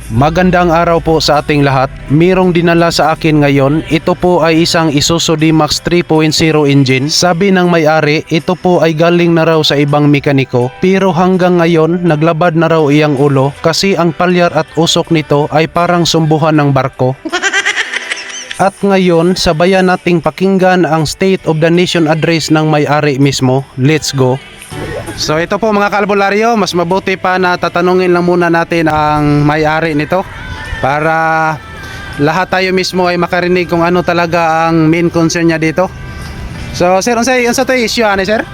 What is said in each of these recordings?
Magandang araw po sa ating lahat. Mirong dinala sa akin ngayon. Ito po ay isang Isuzu D-Max 3.0 engine. Sabi ng may-ari, ito po ay galing na raw sa ibang mekaniko. Pero hanggang ngayon, naglabad na raw iyang ulo kasi ang palyar at usok nito ay parang sumbuhan ng barko. At ngayon, sabayan nating pakinggan ang State of the Nation address ng may-ari mismo. Let's go! So ito po mga kalbularyo, mas mabuti pa na tatanungin lang muna natin ang may-ari nito para lahat tayo mismo ay makarinig kung ano talaga ang main concern niya dito. So sir, unsay to issue ani sir?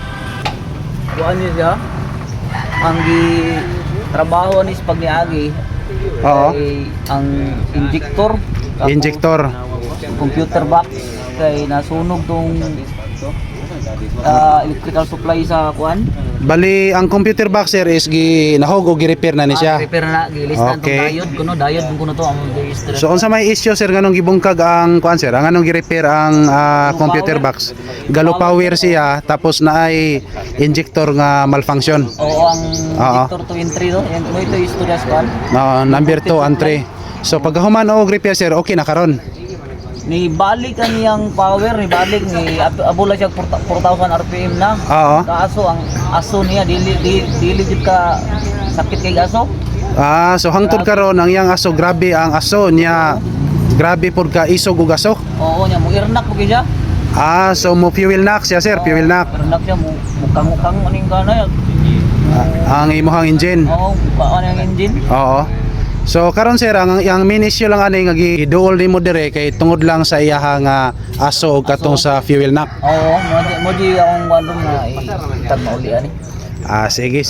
Kuan niya siya. Ang trabaho ni pagniagi. Oo. Ay ang injector. Injector. Computer box kay nasunog tong electrical supply sa kuan. Bali ang computer box sir is nahog o gi-repair na ni siya. Repair na gilistan Okay. tong diode kuno to ang register. So unsa may issue sir nganong gibungkag ang kuan sir? Ang anong gi-repair ang computer box? Galo power siya tapos na ay injector nga malfunction. Oo, ang injector to entry to. Yan mo ito istorya sa kuan. Number 2 and 3. So pag human og repair sir, okay na karon. Ni balik ang iyang power, ni balik ni abula siya 4,000 RPM na. Oo. Kaso ang aso niya dili jud ka sakit kay aso. So hangtod karon ang iyang aso grabe ang aso niya. Grabe pud ka isog ug aso. Oo niya mo irnak mo siya. So mo fuel knock siya sir, fuel knock. Irnak siya mo mukang aning kana. Ang imuhang engine. Oo, paano ang engine? Oo. So karon sir ang main issue lang ani nga giduol nimo dire kay tungod lang sa iyaha nga aso ug katong sa fuel knock. Oo, mo di akong walo na itan mauli ani. Sige.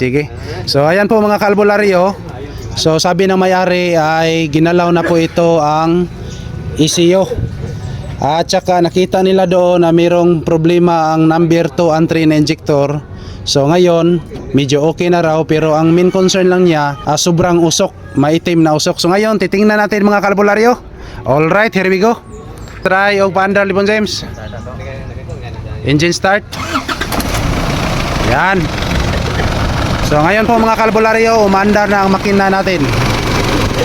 So ayan po mga kalbularyo. So sabi ng may-ari ay ginalaw na po ito ang ECU. At saka nakita nila doon na mayroong problema ang number 2 and 3 na injector. So ngayon, medyo okay na raw pero ang main concern lang niya, sobrang usok, maitim na usok. So ngayon, titingnan natin mga kalbularyo. Alright, here we go. Try og paandar Libon James. Engine start. Yan. So ngayon po mga kalbularyo, umandar na ang makina natin.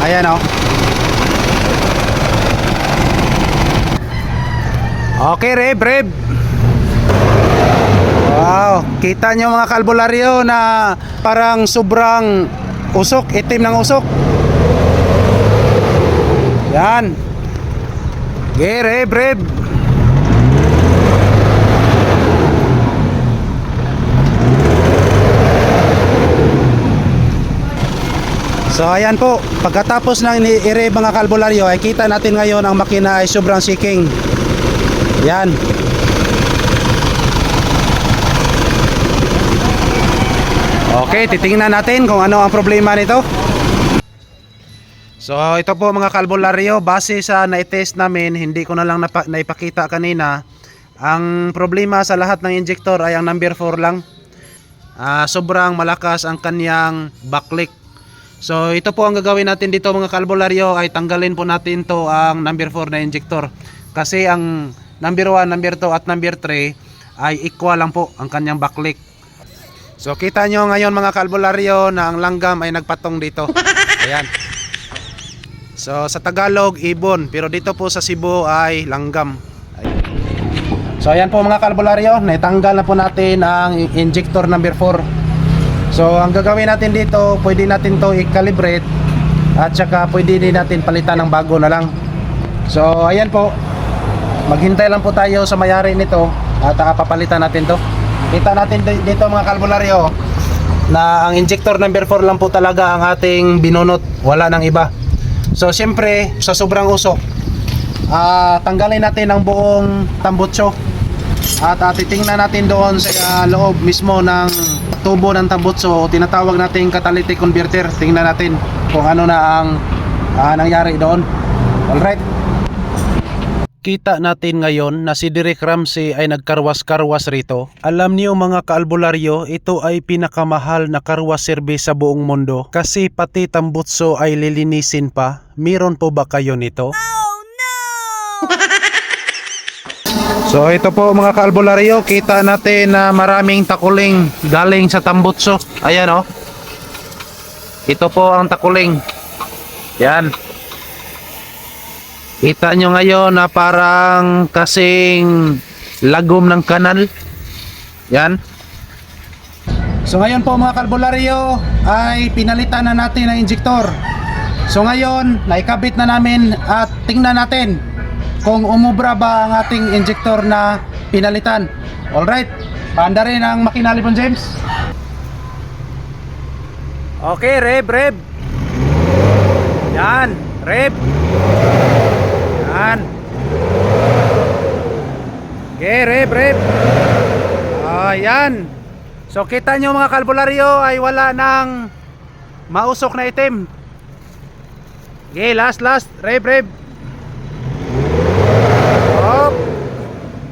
Ayan o. Okay, rev. Wow, kita nyo mga kalbularyo na parang sobrang usok, itim ng usok. Yan. Okay, rev. So ayan po, pagkatapos ng i-rev mga kalbularyo ay kita natin ngayon ang makina ay sobrang shaking. Yan. Okay, titingnan natin kung ano ang problema nito. So ito po mga kalbularyo, base sa na-test namin, hindi ko na lang naipakita kanina. Ang problema sa lahat ng injector ay ang number 4 lang. Sobrang malakas ang kanyang backlick. So ito po ang gagawin natin dito mga kalbularyo, ay tanggalin po natin to ang number 4 na injector. Kasi ang number 1, number 2 at number 3 ay equal lang po ang kanyang backlick. So kita nyo ngayon mga kalbularyo na ang langgam ay nagpatong dito. Ayan. So sa Tagalog ibon, pero dito po sa Cebu ay langgam. Ayan. So ayan po mga kalbularyo, naitanggal na po natin ang injector number 4. So ang gagawin natin dito, pwede natin to i-calibrate at saka pwede din natin palitan ng bago na lang. So ayan po, maghintay lang po tayo sa may-ari nito at papalitan natin to. Kita natin dito mga kalbularyo na ang injector number 4 lang po talaga ang ating binunot, wala nang iba. So siyempre sa sobrang usok, tanggalin natin ang buong tambutso at titingnan natin doon sa loob mismo ng tubo ng tambutso, tinatawag natin catalytic converter. Tingnan natin kung ano na ang nangyari doon. Alright. Kita natin ngayon na si Direk Ramsey ay nagkarwas-karwas rito. Alam niyo mga kaalbularyo, ito ay pinakamahal na karwas service sa buong mundo kasi pati tambutso ay lilinisin pa. Meron po ba kayo nito? Oh no! So ito po mga kaalbularyo, kita natin na maraming takuling galing sa tambutso. Ayan oh. Ito po ang takuling. Yan. Kita nyo ngayon na parang kasing lagom ng kanal. Yan. So ngayon po mga kalbularyo ay pinalitan na natin ang injector. So ngayon naikabit na namin at tingnan natin kung umubra ba ang ating injector na pinalitan. Alright, paanda rin ang makina Lebron James. Okay, rev. Yan, rev. Yan. Okay, rev. Ayan. So kita nyo mga kalbularyo ay wala nang mausok na itim. Okay, last, rev. Hop.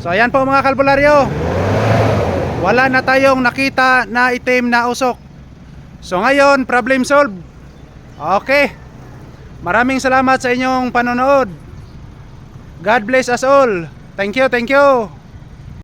So ayan po mga kalbularyo, wala na tayong nakita na itim na usok. So ngayon, problem solved. Okay. Maraming salamat sa inyong panonood. God bless us all. Thank you.